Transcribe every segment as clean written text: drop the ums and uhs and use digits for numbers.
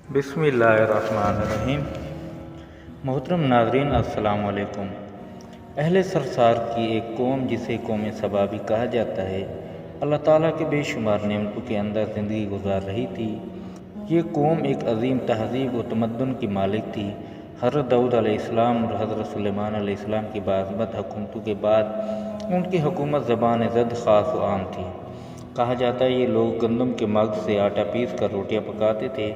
بسم اللہ الرحمن الرحیم۔ محترم ناظرین السلام علیکم۔ اہل سرسار کی ایک قوم جسے قوم سبا بھی کہا جاتا ہے، اللہ تعالیٰ کے بے شمار نعمتوں کے اندر زندگی گزار رہی تھی۔ یہ قوم ایک عظیم تہذیب و تمدن کی مالک تھی۔ حضرت داؤد علیہ السلام اور حضرت سلیمان علیہ السلام کی باضابط حکومتوں کے بعد ان کی حکومت زبان زد خاص و عام تھی۔ کہا جاتا ہے یہ لوگ گندم کے مغز سے آٹا پیس کر روٹیاں پکاتے تھے،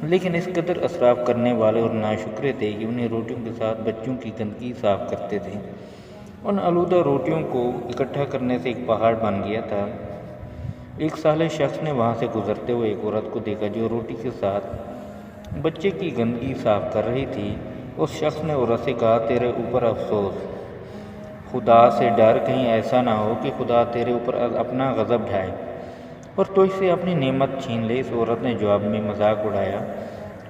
لیکن اس قدر اسراف کرنے والے اور ناشکرے تھے کہ انہیں روٹیوں کے ساتھ بچوں کی گندگی صاف کرتے تھے۔ ان آلودہ روٹیوں کو اکٹھا کرنے سے ایک پہاڑ بن گیا تھا۔ ایک صالح شخص نے وہاں سے گزرتے ہوئے ایک عورت کو دیکھا جو روٹی کے ساتھ بچے کی گندگی صاف کر رہی تھی۔ اس شخص نے عورت سے کہا، تیرے اوپر افسوس، خدا سے ڈر، کہیں ایسا نہ ہو کہ خدا تیرے اوپر اپنا غضب ڈھائے اور تجھ سے اپنی نعمت چھین لے۔ اس عورت نے جواب میں مذاق اڑایا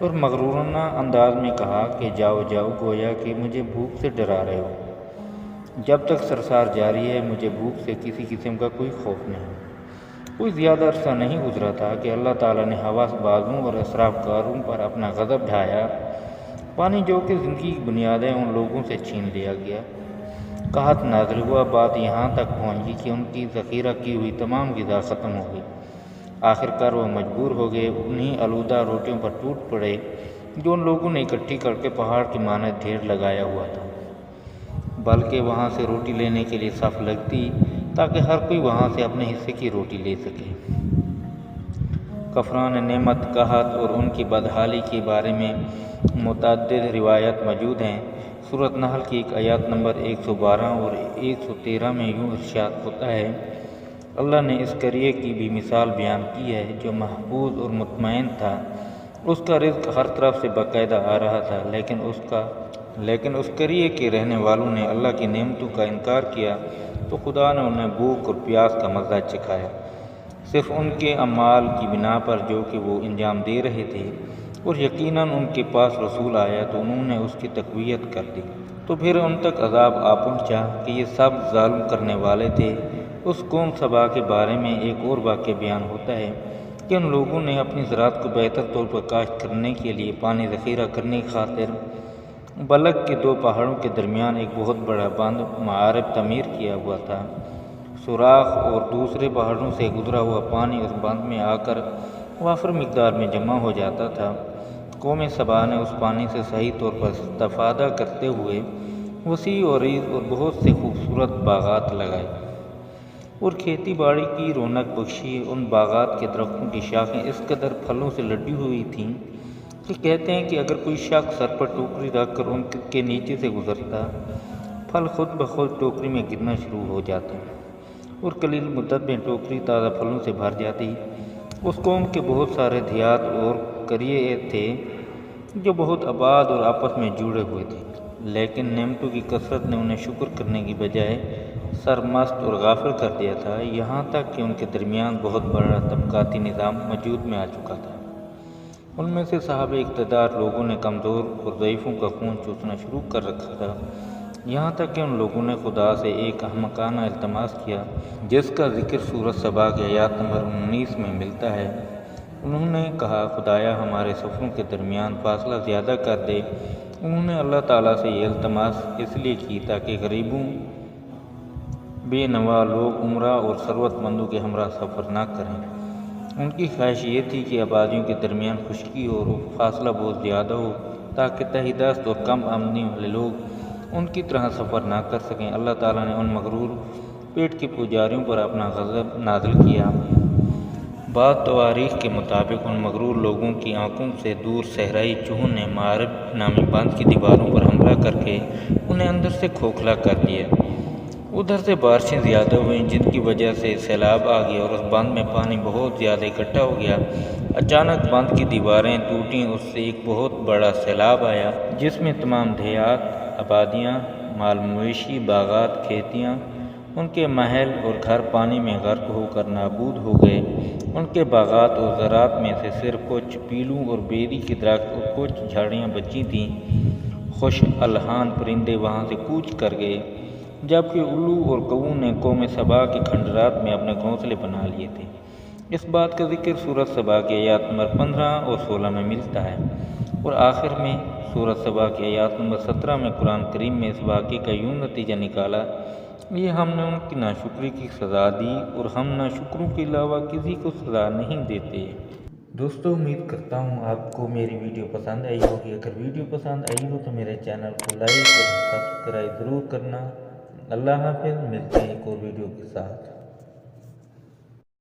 اور مغرورانہ انداز میں کہا کہ جاؤ جاؤ، گویا کہ مجھے بھوک سے ڈرا رہے ہو۔ جب تک سرسار جاری ہے مجھے بھوک سے کسی قسم کا کوئی خوف نہیں۔ کوئی زیادہ عرصہ نہیں گزرا تھا کہ اللہ تعالیٰ نے حواس بازوں اور اسراف کاروں پر اپنا غضب ڈھایا۔ پانی جو کہ زندگی کی بنیاد ہے ان لوگوں سے چھین لیا گیا۔ قحط نازل ہوا، بات یہاں تک پہنچ گئی کہ ان کی ذخیرہ کی ہوئی تمام غذا ختم ہو گئی۔ آخر کار وہ مجبور ہو گئے انہیں آلودہ روٹیوں پر ٹوٹ پڑے جو ان لوگوں نے اکٹھی کر کے پہاڑ کی مانند ڈھیر لگایا ہوا تھا، بلکہ وہاں سے روٹی لینے کے لیے صف لگتی تاکہ ہر کوئی وہاں سے اپنے حصے کی روٹی لے سکے۔ کفران نعمت، قحط اور ان کی بدحالی کے بارے میں متعدد روایات موجود ہیں۔ سورۃ نحل کی ایک آیات نمبر 112 اور 113 میں یوں ارشاد ہوتا ہے، اللہ نے اس قریے کی بھی مثال بیان کی ہے جو محفوظ اور مطمئن تھا، اس کا رزق ہر طرف سے باقاعدہ آ رہا تھا، لیکن اس قریے کے رہنے والوں نے اللہ کی نعمتوں کا انکار کیا تو خدا نے انہیں بھوک اور پیاس کا مزہ چکھایا، صرف ان کے اعمال کی بنا پر جو کہ وہ انجام دے رہے تھے، اور یقیناً ان کے پاس رسول آیا تو انہوں نے اس کی تقویت کر دی، تو پھر ان تک عذاب آ پہنچا کہ یہ سب ظلم کرنے والے تھے۔ اس قوم سبا کے بارے میں ایک اور واقعہ بیان ہوتا ہے کہ ان لوگوں نے اپنی زراعت کو بہتر طور پر کاشت کرنے کے لیے پانی ذخیرہ کرنے کی خاطر بلک کے دو پہاڑوں کے درمیان ایک بہت بڑا بند معارب تعمیر کیا ہوا تھا۔ سوراخ اور دوسرے پہاڑوں سے گزرا ہوا پانی اس بند میں آ کر وافر مقدار میں جمع ہو جاتا تھا۔ قوم سبا نے اس پانی سے صحیح طور پر استفادہ کرتے ہوئے وسیع و عریض اور بہت سے خوبصورت باغات لگائے اور کھیتی باڑی کی رونق بخشی۔ ان باغات کے درختوں کی شاخیں اس قدر پھلوں سے لدی ہوئی تھیں کہ کہتے ہیں کہ اگر کوئی شخص سر پر ٹوکری رکھ کر ان کے نیچے سے گزرتا، پھل خود بخود ٹوکری میں گرنا شروع ہو جاتے اور قلیل مدت میں ٹوکری تازہ پھلوں سے بھر جاتی۔ اس قوم کے بہت سارے دیہات اور قریے تھے جو بہت آباد اور آپس میں جڑے ہوئے تھے، لیکن نعمتوں کی کثرت نے انہیں شکر کرنے کی بجائے سرمست اور غافل کر دیا تھا، یہاں تک کہ ان کے درمیان بہت بڑا طبقاتی نظام وجود میں آ چکا تھا۔ ان میں سے صاحب اقتدار لوگوں نے کمزور اور ضعیفوں کا خون چوسنا شروع کر رکھا تھا، یہاں تک کہ ان لوگوں نے خدا سے ایک احمقانہ التماس کیا جس کا ذکر سورۃ سبا کی آیات نمبر 19 میں ملتا ہے۔ انہوں نے کہا، خدایا ہمارے سفروں کے درمیان فاصلہ زیادہ کر دے۔ انہوں نے اللہ تعالیٰ سے یہ التماس اس لیے کی تاکہ غریبوں، بے نوا لوگ عمرہ اور ثروت مندوں کے ہمراہ سفر نہ کریں۔ ان کی خواہش یہ تھی کہ آبادیوں کے درمیان خشکی ہو اور فاصلہ بہت زیادہ ہو تاکہ تہی دست اور کم آمدنی والے لوگ ان کی طرح سفر نہ کر سکیں۔ اللہ تعالیٰ نے ان مغرور پیٹ کے پجاریوں پر اپنا غضب نازل کیا۔ بعض تواریخ کے مطابق ان مغرور لوگوں کی آنکھوں سے دور صحرائی چوہوں نے معارب نامی بند کی دیواروں پر حملہ کر کے انہیں اندر سے کھوکھلا کر دیا۔ ادھر سے بارشیں زیادہ ہوئیں جن کی وجہ سے سیلاب آ گیا اور اس بند میں پانی بہت زیادہ اکٹھا ہو گیا۔ اچانک بند کی دیواریں ٹوٹیں، اس سے ایک بہت بڑا سیلاب آیا جس میں تمام دیہات، آبادیاں، مال مویشی، باغات، کھیتیاں، ان کے محل اور گھر پانی میں غرق ہو کر نابود ہو گئے۔ ان کے باغات اور زراعت میں سے صرف کچھ پیلوں اور بیری کے درخت اور کچھ جھاڑیاں بچی تھیں۔ خوش الحان پرندے وہاں سے کوچ کر گئے، جبکہ الو اور کووں نے قوم سبا کے کھنڈرات میں اپنے گھونسلے بنا لیے تھے۔ اس بات کا ذکر سورۃ سبا کی آیات نمبر 15 اور 16 میں ملتا ہے، اور آخر میں سورۃ سبا کی آیات نمبر 17 میں قرآن کریم میں اس واقعے کا یوں نتیجہ نکالا، یہ ہم نے ان کی ناشکری کی سزا دی اور ہم ناشکروں کے علاوہ کسی کو سزا نہیں دیتے۔ دوستو، امید کرتا ہوں آپ کو میری ویڈیو پسند آئی ہوگی۔ اگر ویڈیو پسند آئی ہو تو میرے چینل کو لائک اور سبسکرائب ضرور کرنا۔ اللہ حافظ، ملتے ہیں ایک اور ویڈیو کے ساتھ۔